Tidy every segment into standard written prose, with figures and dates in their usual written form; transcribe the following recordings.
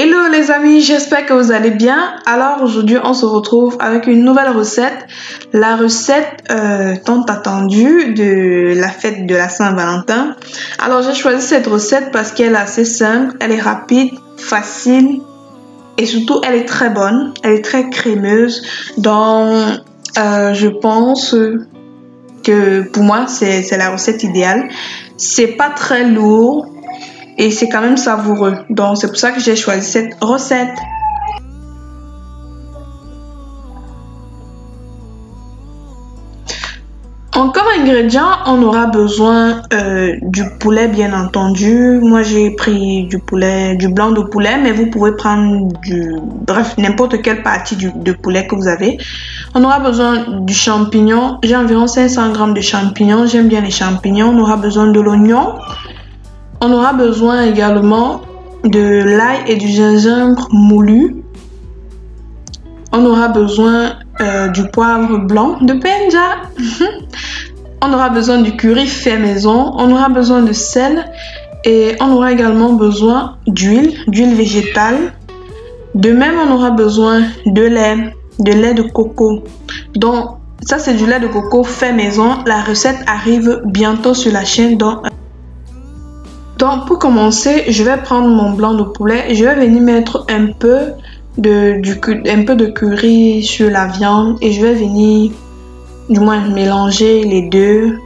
Hello les amis, j'espère que vous allez bien. Alors aujourd'hui on se retrouve avec une nouvelle recette. La recette tant attendue de la fête de la Saint-Valentin. Alors j'ai choisi cette recette parce qu'elle est assez simple, elle est rapide, facile et surtout elle est très bonne. Elle est très crémeuse. Donc je pense que pour moi c'est la recette idéale. C'est pas très lourd. Et c'est quand même savoureux. Donc, c'est pour ça que j'ai choisi cette recette. Comme ingrédient, on aura besoin du poulet, bien entendu. Moi, j'ai pris du blanc de poulet, mais vous pouvez prendre n'importe quelle partie de poulet que vous avez. On aura besoin du champignon. J'ai environ 500 g de champignons. J'aime bien les champignons. On aura besoin de l'oignon. On aura besoin également de l'ail et du gingembre moulu. On aura besoin du poivre blanc de Penja. On aura besoin du curry fait maison. On aura besoin de sel. Et on aura également besoin d'huile végétale. De même, on aura besoin de lait de coco. Donc, ça c'est du lait de coco fait maison. La recette arrive bientôt sur la chaîne. Donc pour commencer, je vais prendre mon blanc de poulet et je vais venir mettre un peu de curry sur la viande et je vais venir du moins mélanger les deux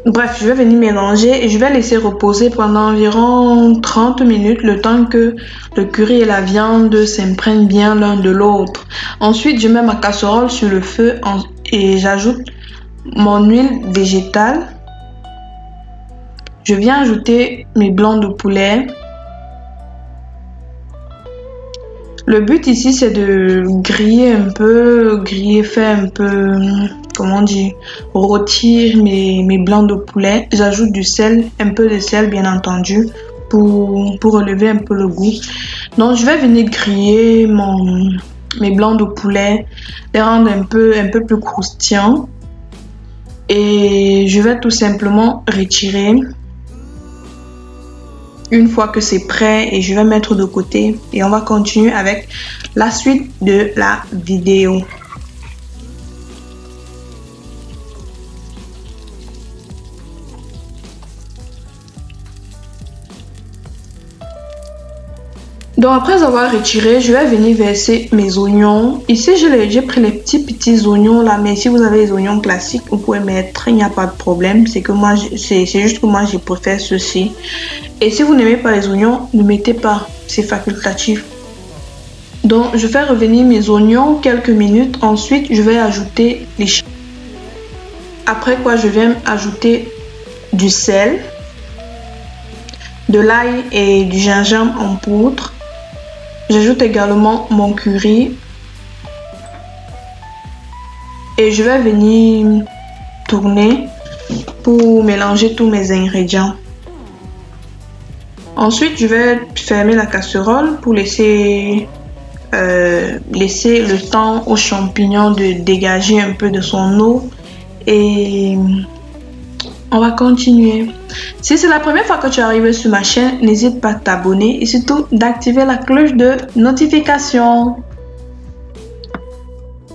Bref, je vais venir mélanger et je vais laisser reposer pendant environ 30 minutes le temps que le curry et la viande s'imprègnent bien l'un de l'autre. Ensuite, je mets ma casserole sur le feu et j'ajoute mon huile végétale. Je viens ajouter mes blancs de poulet. Le but ici c'est de faire un peu, comment dire, rôtir mes blancs de poulet. J'ajoute du sel, un peu de sel bien entendu pour relever un peu le goût. Donc je vais venir griller mes blancs de poulet, les rendre un peu plus croustillants. Et je vais tout simplement retirer une fois que c'est prêt et je vais mettre de côté et on va continuer avec la suite de la vidéo. Donc après avoir retiré, je vais venir verser mes oignons. Ici, j'ai pris les petits oignons là, mais si vous avez les oignons classiques, vous pouvez mettre, il n'y a pas de problème. C'est juste que moi, je préfère ceci. Et si vous n'aimez pas les oignons, ne mettez pas, c'est facultatif. Donc, je fais revenir mes oignons quelques minutes. Ensuite, je vais ajouter les champignons. Après quoi, je viens ajouter du sel, de l'ail et du gingembre en poudre. J'ajoute également mon curry et je vais venir tourner pour mélanger tous mes ingrédients. Ensuite, je vais fermer la casserole pour laisser le temps aux champignons de dégager un peu de son eau et on va continuer. Si c'est la première fois que tu es arrivé sur ma chaîne, n'hésite pas à t'abonner et surtout d'activer la cloche de notification.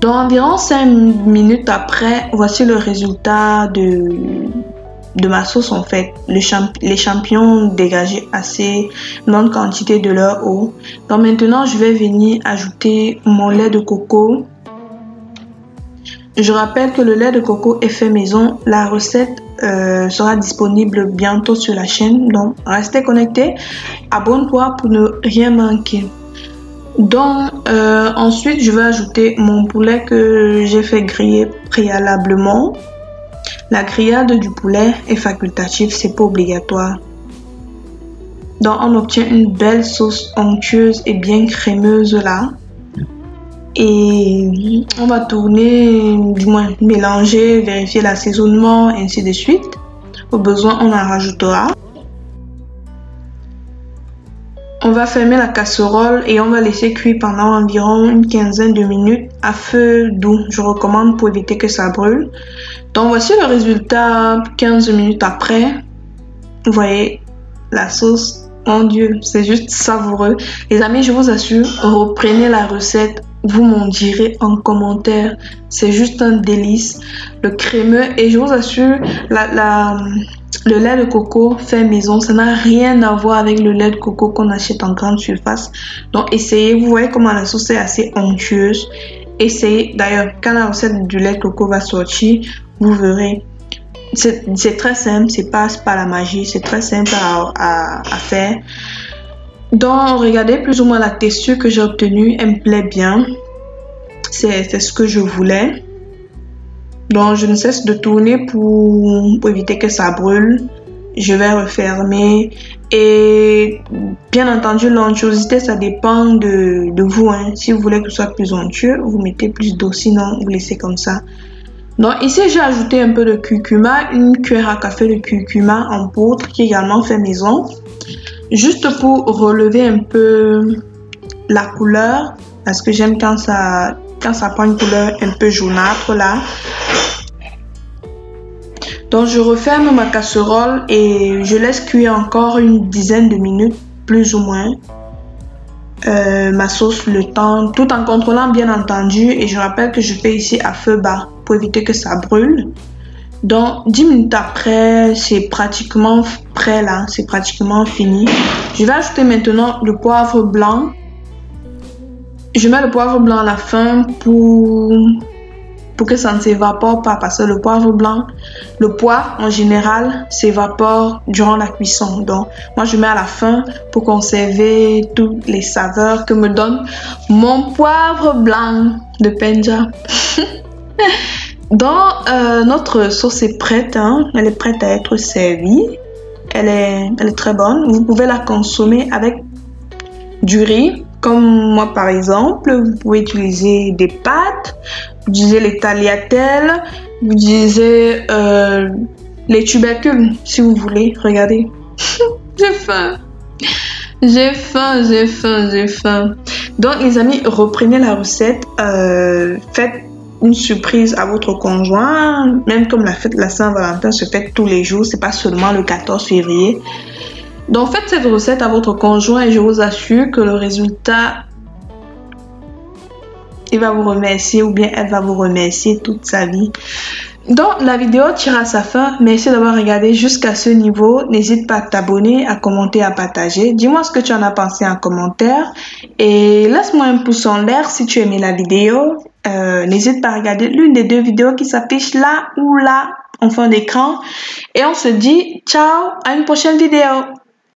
Dans environ 5 minutes après, voici le résultat de ma sauce en fait. Les champignons dégagé assez grande quantité de leur eau. Donc maintenant, je vais venir ajouter mon lait de coco. Je rappelle que le lait de coco est fait maison. La recette sera disponible bientôt sur la chaîne. Donc, restez connectés. Abonne-toi pour ne rien manquer. Donc, ensuite, je vais ajouter mon poulet que j'ai fait griller préalablement. La grillade du poulet est facultative, c'est pas obligatoire. Donc, on obtient une belle sauce onctueuse et bien crémeuse là. Et on va tourner, du moins mélanger, vérifier l'assaisonnement, ainsi de suite. Au besoin, on en rajoutera. On va fermer la casserole et on va laisser cuire pendant environ une quinzaine de minutes à feu doux. Je recommande pour éviter que ça brûle. Donc voici le résultat 15 minutes après. Vous voyez, la sauce, mon Dieu, c'est juste savoureux. Les amis, je vous assure, reprenez la recette. Vous m'en direz en commentaire. C'est juste un délice. Le crémeux, et je vous assure, le lait de coco fait maison, ça n'a rien à voir avec le lait de coco qu'on achète en grande surface. Donc essayez, vous voyez comment la sauce est assez onctueuse. Essayez, d'ailleurs, quand la recette du lait de coco va sortir, vous verrez. C'est très simple, c'est pas la magie, c'est très simple à faire. Donc regardez plus ou moins la texture que j'ai obtenue, elle me plaît bien. C'est ce que je voulais. Donc je ne cesse de tourner pour éviter que ça brûle. Je vais refermer. Et bien entendu, l'onctuosité, ça dépend de vous. Hein. Si vous voulez que ce soit plus onctueux, vous mettez plus d'eau. Sinon, vous laissez comme ça. Donc ici, j'ai ajouté un peu de curcuma, une cuillère à café de curcuma en poudre qui est également fait maison. Juste pour relever un peu la couleur. Parce que j'aime quand ça prend une couleur un peu jaunâtre là. Donc je referme ma casserole et je laisse cuire encore une dizaine de minutes, plus ou moins, ma sauce le temps, tout en contrôlant bien entendu. Et je rappelle que je fais ici à feu bas pour éviter que ça brûle. Donc 10 minutes après, c'est pratiquement prêt là, c'est pratiquement fini. Je vais ajouter maintenant le poivre blanc. Je mets le poivre blanc à la fin pour que ça ne s'évapore pas, parce que le poivre blanc, le poivre en général s'évapore durant la cuisson. Donc moi je mets à la fin pour conserver toutes les saveurs que me donne mon poivre blanc de Penja. Donc notre sauce est prête, hein? Elle est prête à être servie. Elle est très bonne. Vous pouvez la consommer avec du riz, comme moi par exemple. Vous pouvez utiliser des pâtes, vous utilisez les tagliatelles, vous utilisez les tubercules si vous voulez. Regardez, j'ai faim. J'ai faim. Donc les amis, reprenez la recette, faites une surprise à votre conjoint, même comme la fête de la Saint-Valentin se fête tous les jours, c'est pas seulement le 14 février. Donc faites cette recette à votre conjoint et je vous assure que le résultat, il va vous remercier ou bien elle va vous remercier toute sa vie. Donc la vidéo tire à sa fin. Merci d'avoir regardé jusqu'à ce niveau. N'hésite pas à t'abonner, à commenter, à partager. Dis-moi ce que tu en as pensé en commentaire. Et laisse-moi un pouce en l'air si tu aimais la vidéo. N'hésite pas à regarder l'une des deux vidéos qui s'affichent là ou là en fond d'écran. Et on se dit ciao à une prochaine vidéo.